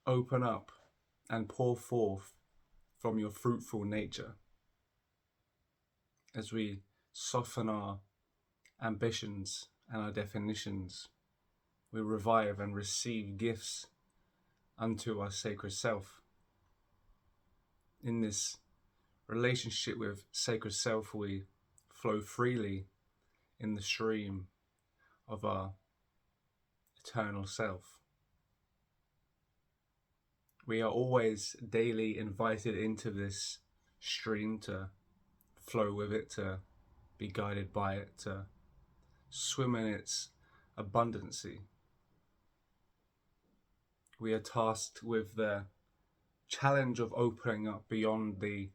open up and pour forth from your fruitful nature, as we soften our ambitions and our definitions, we revive and receive gifts unto our sacred self. In this relationship with sacred self, we flow freely in the stream of our eternal self. We are always daily invited into this stream to flow with it, to be guided by it, to swim in its abundancy. We are tasked with the challenge of opening up beyond the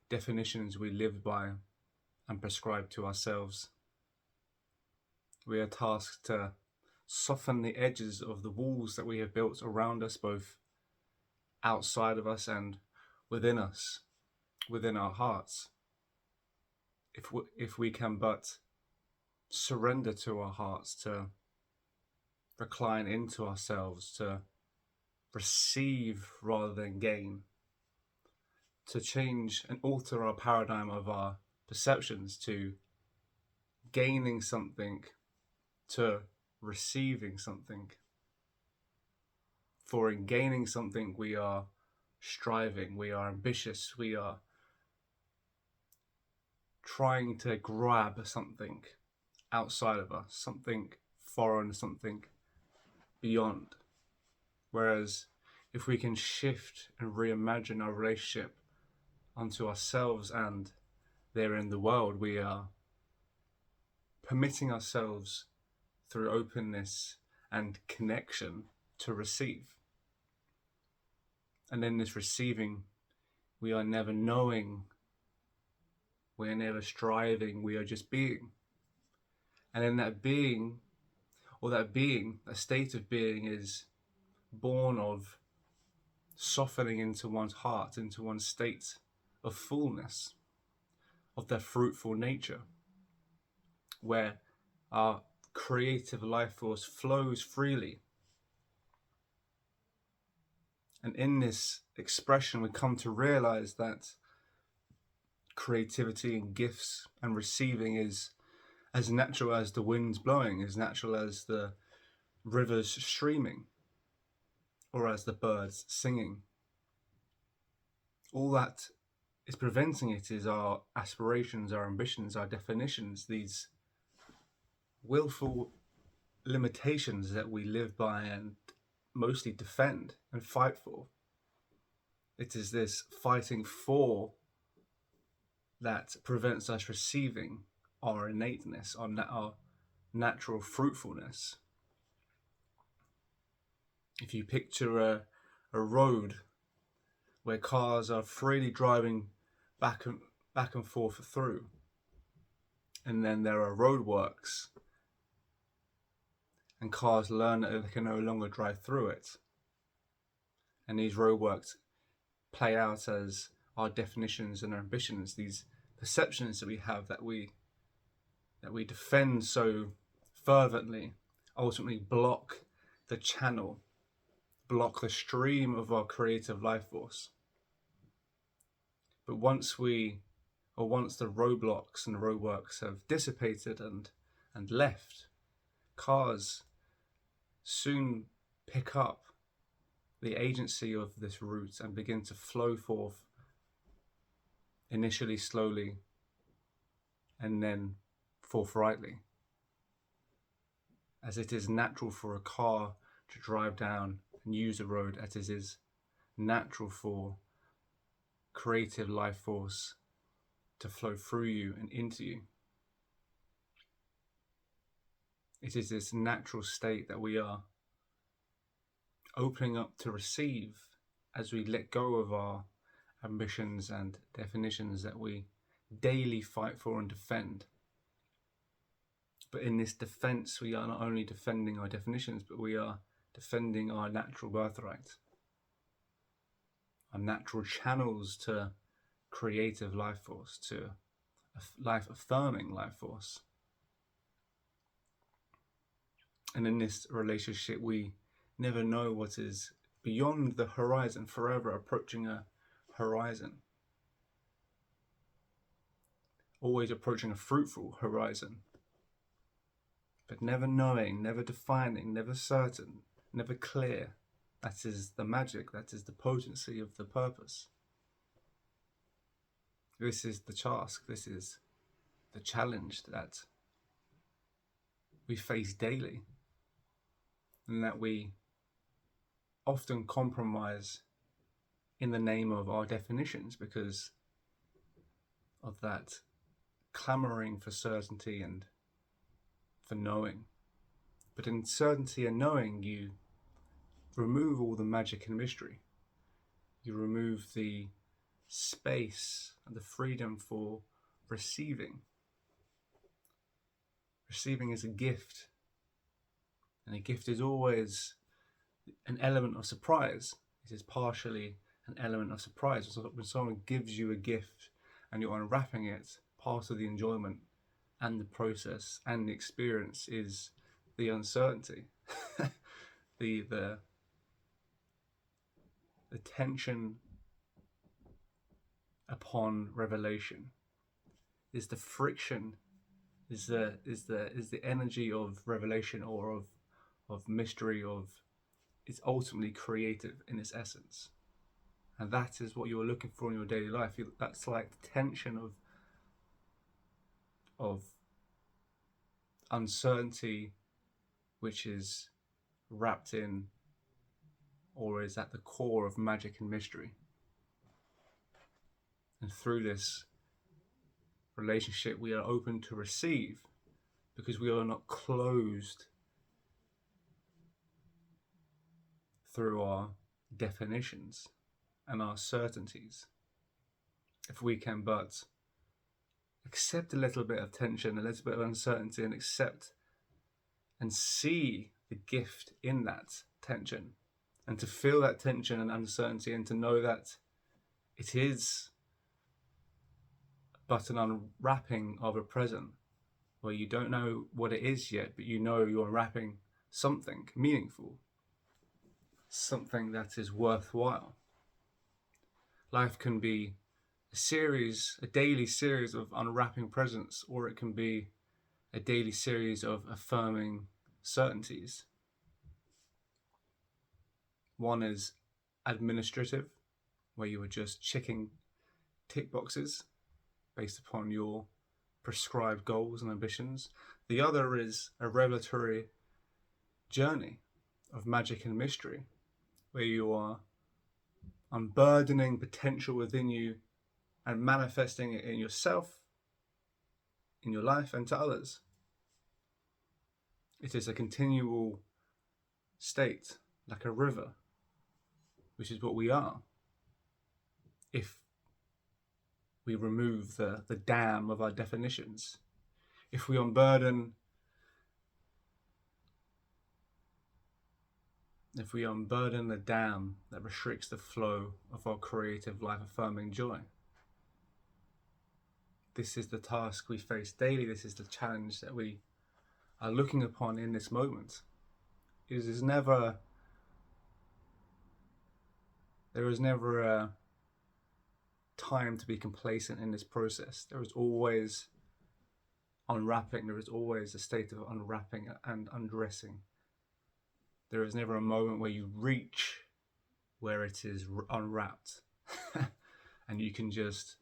definitions we live by and prescribe to ourselves. We are tasked to soften the edges of the walls that we have built around us, both outside of us and within us, within our hearts. If we can but surrender to our hearts, to recline into ourselves, to receive rather than gain, to change and alter our paradigm of our perceptions to gaining something, to receiving something. For in gaining something, we are striving, we are ambitious, we are trying to grab something outside of us, something foreign, something beyond. Whereas if we can shift and reimagine our relationship unto ourselves and there in the world, we are permitting ourselves through openness and connection to receive. And in this receiving, we are never knowing, we are never striving, we are just being. And in that being, a state of being is born of softening into one's heart, into one's state of fullness, of their fruitful nature, where our creative life force flows freely. And in this expression, we come to realize that creativity and gifts and receiving is as natural as the winds blowing, as natural as the rivers streaming, or as the birds singing. All that is preventing it is our aspirations, our ambitions, our definitions, these willful limitations that we live by and mostly defend and fight for. It is this fighting for that prevents us receiving our innateness, our natural fruitfulness. If you picture a road where cars are freely driving back and forth through, and then there are roadworks, and cars learn that they can no longer drive through it, and these roadworks play out as our definitions and our ambitions, these perceptions that we have that we defend so fervently, ultimately block the channel, block the stream of our creative life force. But once the roadblocks and the roadworks have dissipated and left, cars soon pick up the agency of this route and begin to flow forth, initially slowly and then forthrightly, as it is natural for a car to drive down and use a road, as it is natural for creative life force to flow through you and into you. It is this natural state that we are opening up to receive as we let go of our ambitions and definitions that we daily fight for and defend. But in this defense, we are not only defending our definitions, but we are defending our natural birthright, our natural channels to creative life force, to life-affirming life force. And in this relationship, we never know what is beyond the horizon, forever approaching a horizon. Always approaching a fruitful horizon. But never knowing, never defining, never certain, never clear. That is the magic, that is the potency of the purpose. This is the task, this is the challenge that we face daily, and that we often compromise in the name of our definitions because of that clamoring for certainty and for knowing. But in certainty and knowing, you remove all the magic and mystery. You remove the space and the freedom for receiving. Receiving is a gift, and a gift is always an element of surprise. It is partially an element of surprise. So when someone gives you a gift and you're unwrapping it, part of the enjoyment and the process and the experience is the uncertainty, the tension upon revelation, is the friction, is the energy of revelation or of mystery, it's ultimately creative in its essence. And that is what you're looking for in your daily life. That's like the tension of uncertainty, which is wrapped in or is at the core of magic and mystery. And through this relationship, we are open to receive because we are not closed through our definitions and our certainties. If we can but accept a little bit of tension, a little bit of uncertainty, and accept and see the gift in that tension, and to feel that tension and uncertainty, and to know that it is but an unwrapping of a present where you don't know what it is yet, but you know you're unwrapping something meaningful, something that is worthwhile. Life can be a daily series of unwrapping presents, or it can be a daily series of affirming certainties. One is administrative, where you are just checking tick boxes based upon your prescribed goals and ambitions. The other is a revelatory journey of magic and mystery, where you are unburdening potential within you and manifesting it in yourself, in your life, and to others. It is a continual state, like a river, which is what we are. If we remove the dam of our definitions, if we unburden the dam that restricts the flow of our creative, life-affirming joy. This is the task we face daily. This is the challenge that we are looking upon in this moment. There is never a time to be complacent in this process. There is always unwrapping. There is always a state of unwrapping and undressing. There is never a moment where you reach where it is unwrapped and you can just,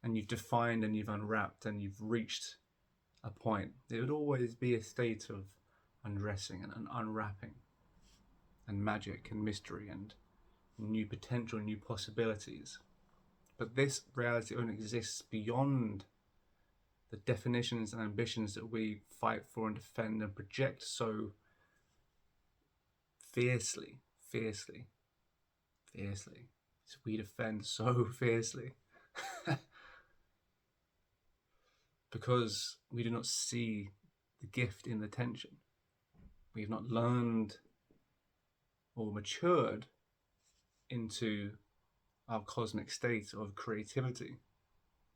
and you've defined and you've unwrapped and you've reached a point. There would always be a state of undressing and unwrapping and magic and mystery and new potential, new possibilities. But this reality only exists beyond the definitions and ambitions that we fight for and defend and project so fiercely. So we defend so fiercely because we do not see the gift in the tension. We have not learned or matured into our cosmic state of creativity,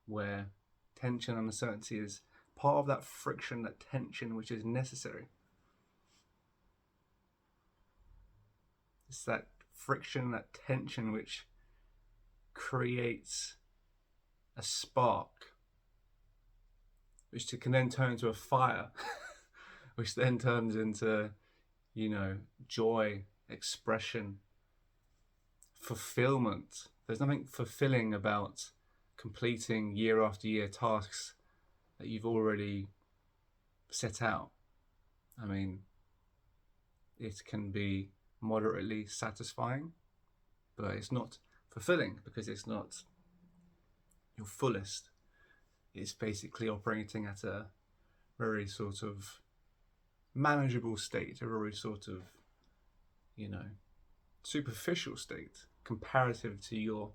where tension and uncertainty is part of that friction, that tension which is necessary. It's that friction, that tension, which creates a spark, which can then turn into a fire, which then turns into, joy, expression, fulfillment. There's nothing fulfilling about completing year after year tasks that you've already set out. I mean, it can be moderately satisfying, but it's not fulfilling because it's not your fullest. It's basically operating at a very sort of manageable state, a very sort of, superficial state comparative to your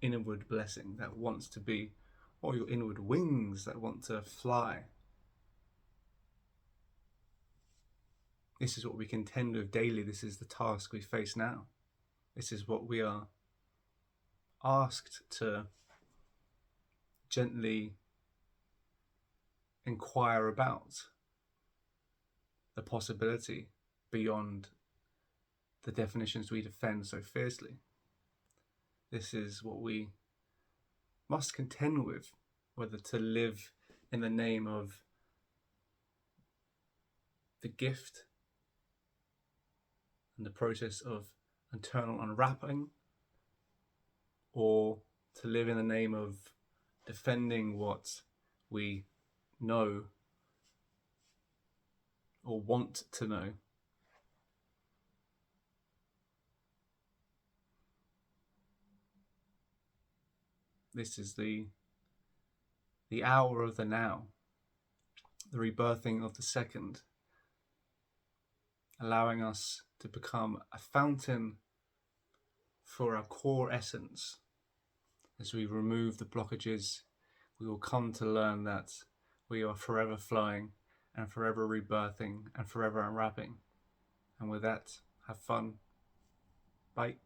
inward blessing that wants to be, or your inward wings that want to fly. This is what we contend with daily. This is the task we face now. This is what we are asked to gently inquire about, the possibility beyond the definitions we defend so fiercely. This is what we must contend with, whether to live in the name of the gift and the process of internal unwrapping, or to live in the name of defending what we know or want to know. This is the hour of the now, the rebirthing of the second, allowing us to become a fountain for our core essence. As we remove the blockages, we will come to learn that we are forever flowing and forever rebirthing and forever unwrapping. And with that, have fun. Bye.